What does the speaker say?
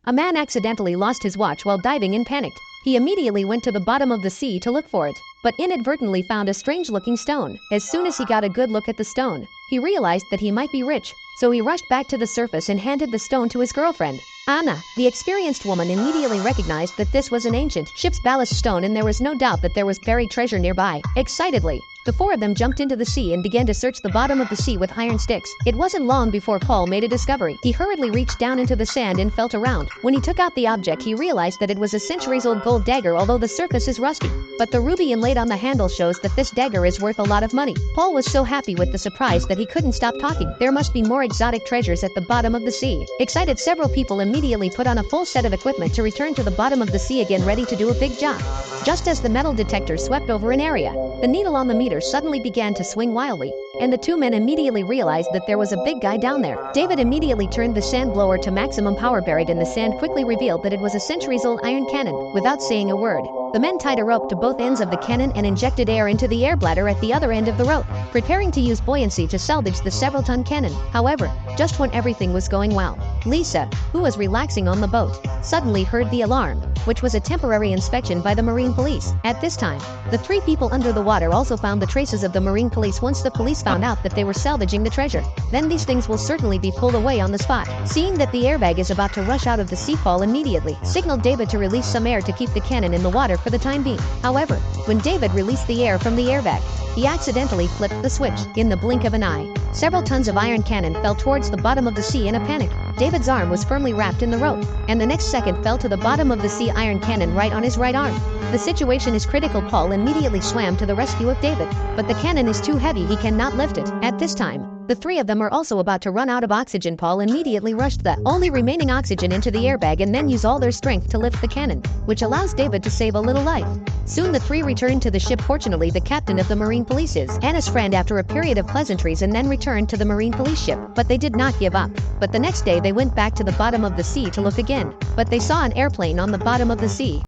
A man accidentally lost his watch while diving and panicked. He immediately went to the bottom of the sea to look for it, but inadvertently found a strange-looking stone. As soon as he got a good look at the stone, he realized that he might be rich, so he rushed back to the surface and handed the stone to his girlfriend. Anna, the experienced woman, immediately recognized that this was an ancient ship's ballast stone and there was no doubt that there was buried treasure nearby. Excitedly, the four of them jumped into the sea and began to search the bottom of the sea with iron sticks. It wasn't long before Paul made a discovery. He hurriedly reached down into the sand and felt around. When he took out the object, he realized that it was a centuries-old gold dagger, although the surface is rusty. But the ruby inlaid on the handle shows that this dagger is worth a lot of money. Paul was so happy with the surprise that he couldn't stop talking. There must be more exotic treasures at the bottom of the sea. Excited, several people immediately put on a full set of equipment to return to the bottom of the sea again, ready to do a big job. Just as the metal detector swept over an area, the needle on the meter suddenly began to swing wildly, and the two men immediately realized that there was a big guy down there. David immediately turned the sand blower to maximum power. Buried in the sand quickly revealed that it was a centuries-old iron cannon. Without saying a word, the men tied a rope to both ends of the cannon and injected air into the air bladder at the other end of the rope, preparing to use buoyancy to salvage the several-ton cannon. However, just when everything was going well, Lisa, who was relaxing on the boat, suddenly heard the alarm, which was a temporary inspection by the Marine Police. At this time, the three people under the water also found the traces of the Marine Police. Once the police found out that they were salvaging the treasure, then these things will certainly be pulled away on the spot. Seeing that the airbag is about to rush out of the sea, Paul immediately signaled David to release some air to keep the cannon in the water for the time being. However, when David released the air from the airbag, he accidentally flipped the switch. In the blink of an eye, several tons of iron cannon fell towards the bottom of the sea in a panic. David's arm was firmly wrapped in the rope, and the next second fell to the bottom of the sea, iron cannon right on his right arm. The situation is critical. Paul immediately swam to the rescue of David, but the cannon is too heavy, he cannot lift it. At this time, the three of them are also about to run out of oxygen. Paul immediately rushed the only remaining oxygen into the airbag and then use all their strength to lift the cannon, which allows David to save a little life. Soon the three returned to the ship. Fortunately, the captain of the Marine Police is Anna's friend after a period of pleasantries, and then returned to the Marine Police ship. But they did not give up. But the next day they went back to the bottom of the sea to look again, but they saw an airplane on the bottom of the sea.